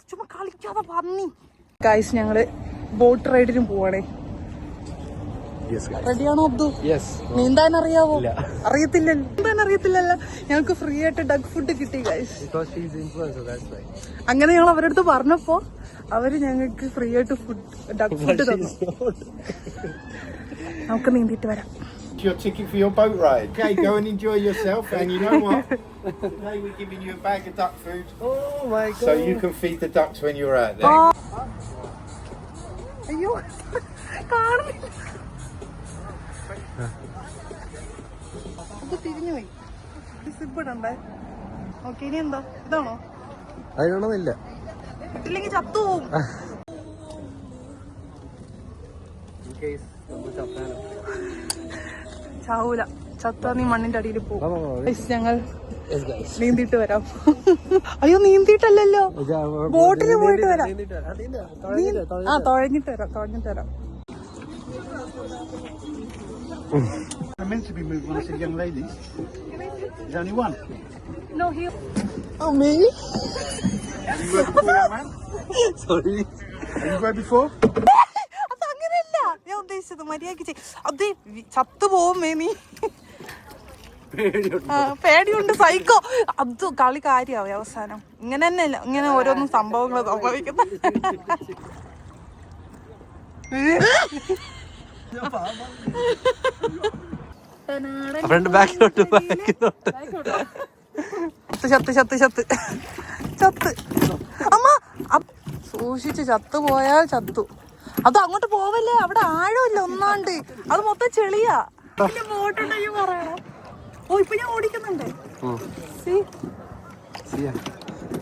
ചുമ്മാ കളിക്കാതെ പന്നി. ഗൈസ് ഞങ്ങള് ബോട്ട് റൈഡിനും പോവാണേ. റെഡിയാണോ അബ്ദു? നീന്താൻ അറിയാവോ? അറിയത്തില്ലല്ലോ. നീന്താൻ അറിയത്തില്ലല്ലോ. ഞങ്ങൾക്ക് ഫ്രീ ആയിട്ട് ഡഗ് ഫുഡ് കിട്ടി ഗൈസ്. അങ്ങനെ ഞങ്ങൾ അവരുടെ അടുത്ത് പറഞ്ഞപ്പോ അവര് ഞങ്ങൾക്ക് ഫ്രീ ആയിട്ട് ഡഗ് ഫുഡ് തന്നു. നമുക്ക് നീന്തിട്ട് വരാം. Your ticket for your boat ride. Okay, go and enjoy yourself. And you know what? Today we're giving you a bag of duck food. Oh my god! So you can feed the ducks when you're out there. അയ്യോ കാണുന്നില്ല. അത് തിരിഞ്ഞു പോയി. സിബിടണ്ടേ. Okay ഇനി എന്താ? ഇതാണോ? അതിനൊന്നുമില്ല. ഇല്ലെങ്കിൽ ചത്തുപോകും. ചാവൂല. ചത്താ നീ മണ്ണിന്റെ അടിയിൽ പോകും. ഞങ്ങൾ നീന്തിട്ട് വരാം. അയ്യോ നീന്തിട്ടല്ലോ, ബോട്ടിന് പോയിട്ട് വരാം. ആ തുഴഞ്ഞിട്ട് വരാം. I'm meant to be moving when I see young ladies. There's only one. No, he. Oh me? Have you rode before, young man? Sorry. Have you rode before? അതങ്ങനെയല്ല ഞാൻ ഉദ്ദേശിച്ചത്. മര്യാദക്ക് അത് ചത്തുപോകുമേ നീ. പേടിയുണ്ട്. സൈക്കോ. അത് കളി കാര്യമാവും അവസാനം. ഇങ്ങനെ തന്നെയല്ല, ഇങ്ങനെ ഓരോന്നും സംഭവങ്ങൾ സംഭവിക്കുന്നത്. ചത്ത് അമ്മ സൂക്ഷിച്ച് ചത്തു പോയാൽ ചത്തു. അത് അങ്ങോട്ട് പോവല്ലേ, അവിടെ ആഴമില്ല ഒന്നാണ്ട്, അത് മൊത്തം ചെളിയാ. ബോട്ടുണ്ടെങ്കിൽ പറയണോ? ഓ ഇപ്പൊ ഞാൻ ഓടിക്കുന്നുണ്ട്.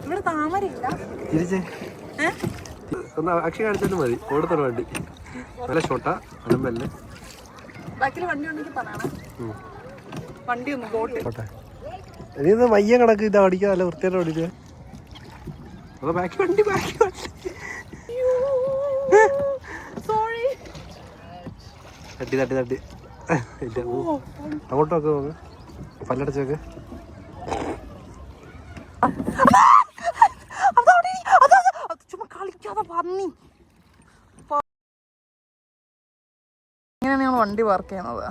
ഇവിടെ താമരയില്ല. അക്ഷയ കാണിച്ചാലും മതി. ഓടുന്ന വണ്ടി നല്ല ഷോട്ടാ. അലമ്പല്ലേ ബാക്കിൽ വണ്ടി ഉണ്ടെങ്കിൽ പറയണം. വണ്ടി ഒന്ന് ബോട്ട് നീ മയ്യ കണക്ക് ഇത് ഓടിക്കാ. നല്ല വൃത്തിയായിട്ട് ഓടിക്കുക. അപ്പൊ ബാക്കി വണ്ടി സോറി. തട്ടി അങ്ങോട്ടൊക്കെ നോക്ക്. പല്ലടച്ചോക്ക്. ചുമ്മാ കളിക്കാതെ പന്നി. ഇങ്ങനെയാണ് ഞങ്ങൾ വണ്ടി പാർക്ക് ചെയ്യുന്നത്.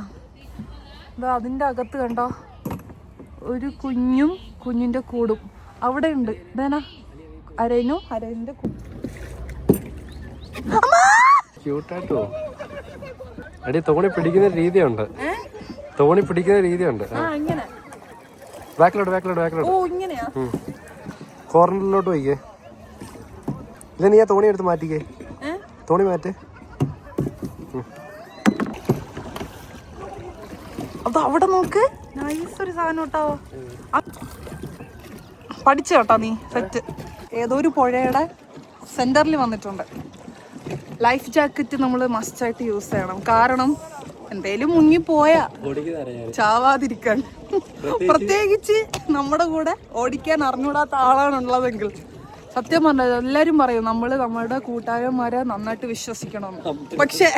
ഇതാ അതിൻ്റെ അകത്ത് കണ്ടോ ഒരു കുഞ്ഞിൻ്റെ കൂടും അവിടെ ഉണ്ട്. ഇതേനാ അരയിൻ്റെ ക്യൂട്ടായിട്ടോ. അടി തോണി പിടിക്കുന്ന രീതിയുണ്ട്. ബാക്കിലോട്ട് കോർണറിലോട്ട് പോയിക്കേ. ഇല്ല നീ ആ തോണി എടുത്ത് മാറ്റിക്കേ. തോണി മാറ്റേ. അത് അവിടെ നോക്ക്. നൈസ് ഒരു സാധനം കേട്ടാവോ. പഠിച്ചു കേട്ടോ നീ. സെറ്റ്. ഏതോ ഒരു പുഴയുടെ സെന്ററിൽ വന്നിട്ടുണ്ട്. ലൈഫ് ജാക്കറ്റ് നമ്മൾ മസ്റ്റായിട്ട് യൂസ് ചെയ്യണം. കാരണം എന്തേലും മുങ്ങിപ്പോയാ ചാവാതിരിക്കാൻ. പ്രത്യേകിച്ച് നമ്മുടെ കൂടെ ഓടിക്കാൻ അറിഞ്ഞൂടാത്ത ആളാണുള്ളതെങ്കിൽ. സത്യം പറഞ്ഞത് എല്ലാരും പറയും നമ്മളുടെ കൂട്ടുകാരന്മാരെ നന്നായിട്ട് വിശ്വസിക്കണം. പക്ഷെ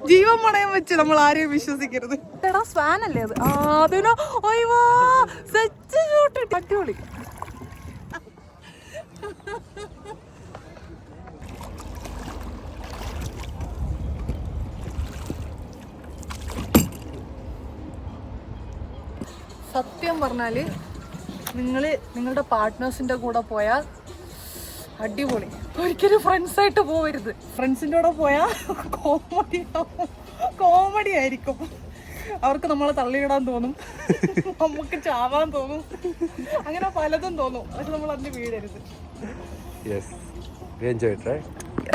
ജീവൻ പണയം വെച്ച് നമ്മൾ ആരെയും വിശ്വസിക്കരുത്. എടാ സ്വാനല്ലേ അത്? അതിനോ അടിപൊളി. സത്യം പറഞ്ഞാല് നിങ്ങളുടെ പാർട്ട്നേഴ്സിന്റെ കൂടെ പോയാൽ അടിപൊളി. ഒരിക്കലും ഫ്രണ്ട്സായിട്ട് പോവരുത്. ഫ്രണ്ട്സിൻ്റെ കൂടെ പോയാൽ കോമഡി ആയിരിക്കും. അവർക്ക് നമ്മളെ തള്ളിയിടാൻ തോന്നും, നമുക്ക് ചാവാൻ തോന്നും, അങ്ങനെ പലതും തോന്നും. പക്ഷെ നമ്മൾ അതിന് വീഴരുത്.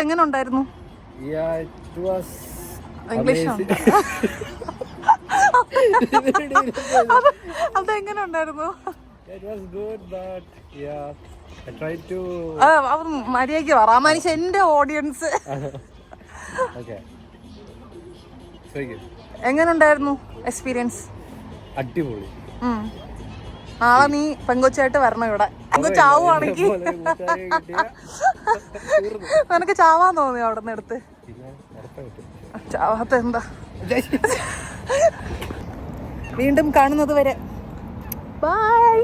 എങ്ങനെ ഉണ്ടായിരുന്നു? ഇംഗ്ലീഷാണ്. അതെങ്ങനെ ഉണ്ടായിരുന്നു? മര്യാദയ്ക്ക് പറ. മനുഷ്യ എന്റെ ഓഡിയൻസ്. എങ്ങനെ ഉണ്ടായിരുന്നു എക്സ്പീരിയൻസ്? അടിപൊളി. നാളെ നീ പെങ്കൊച്ചായിട്ട് വരണം ഇവിടെ. പെങ്കൊച്ചാവുകയാണെങ്കിൽ നിനക്ക് ചാവാൻ തോന്നിയോ അവിടെ നിന്ന് എടുത്ത്? ചാവാത്ത എന്താ? വീണ്ടും കാണുന്നത് വരെ ബൈ.